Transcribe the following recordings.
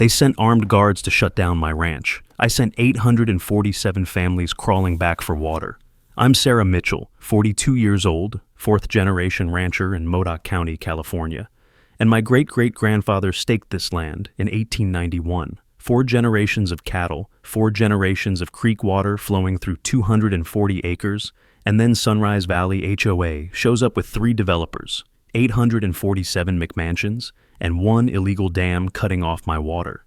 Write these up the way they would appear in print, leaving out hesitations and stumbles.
They sent armed guards to shut down my ranch. I sent 847 families crawling back for water. I'm Sarah Mitchell, 42 years old, fourth-generation rancher in Modoc County, California. And my great-great-grandfather staked this land in 1891. 4 generations of cattle, 4 generations of creek water flowing through 240 acres, and then Sunrise Valley HOA shows up with 3 developers, 847 McMansions, and 1 illegal dam cutting off my water.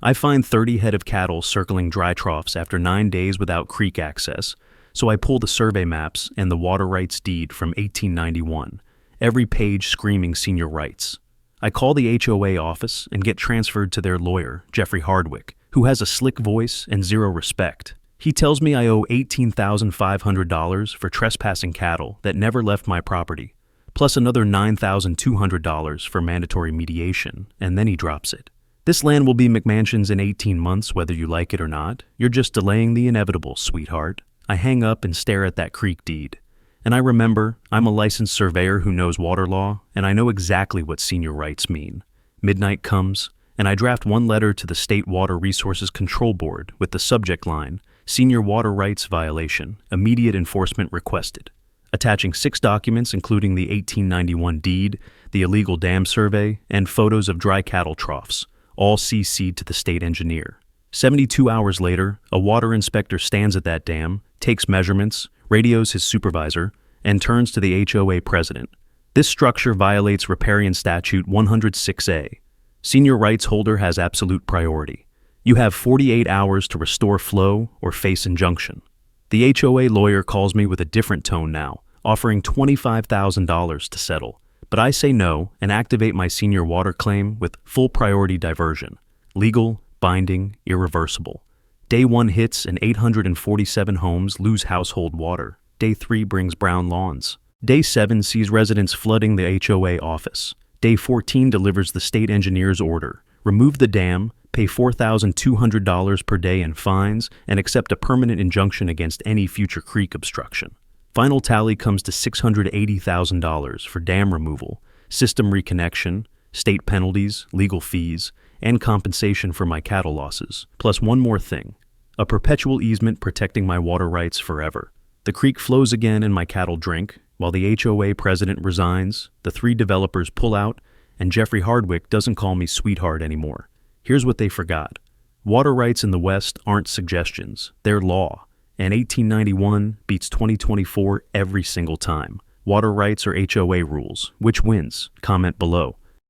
I find 30 head of cattle circling dry troughs after 9 days without creek access, so I pull the survey maps and the water rights deed from 1891, every page screaming senior rights. I call the HOA office and get transferred to their lawyer, Jeffrey Hardwick, who has a slick voice and zero respect. He tells me I owe $18,500 for trespassing cattle that never left my property, plus another $9,200 for mandatory mediation, and then he drops it. This land will be McMansion's in 18 months, whether you like it or not. You're just delaying the inevitable, sweetheart. I hang up and stare at that creek deed. And I remember, I'm a licensed surveyor who knows water law, and I know exactly what senior rights mean. Midnight comes, and I draft 1 letter to the State Water Resources Control Board with the subject line, Senior Water Rights Violation, Immediate Enforcement Requested, attaching 6 documents including the 1891 deed, the illegal dam survey, and photos of dry cattle troughs, all CC'd to the state engineer. 72 hours later, a water inspector stands at that dam, takes measurements, radios his supervisor, and turns to the HOA president. This structure violates Riparian Statute 106A. Senior rights holder has absolute priority. You have 48 hours to restore flow or face injunction. The HOA lawyer calls me with a different tone now, offering $25,000 to settle. But I say no and activate my senior water claim with full priority diversion. Legal, binding, irreversible. Day 1 hits and 847 homes lose household water. Day 3 brings brown lawns. Day 7 sees residents flooding the HOA office. Day 14 delivers the state engineer's order. Remove the dam, pay $4,200 per day in fines, and accept a permanent injunction against any future creek obstruction. Final tally comes to $680,000 for dam removal, system reconnection, state penalties, legal fees, and compensation for my cattle losses, plus one more thing, a perpetual easement protecting my water rights forever. The creek flows again and my cattle drink, while the HOA president resigns, the 3 developers pull out, and Jeffrey Hardwick doesn't call me sweetheart anymore. Here's what they forgot. Water rights in the West aren't suggestions, they're law, and 1891 beats 2024 every single time. Water rights or HOA rules, which wins? Comment below.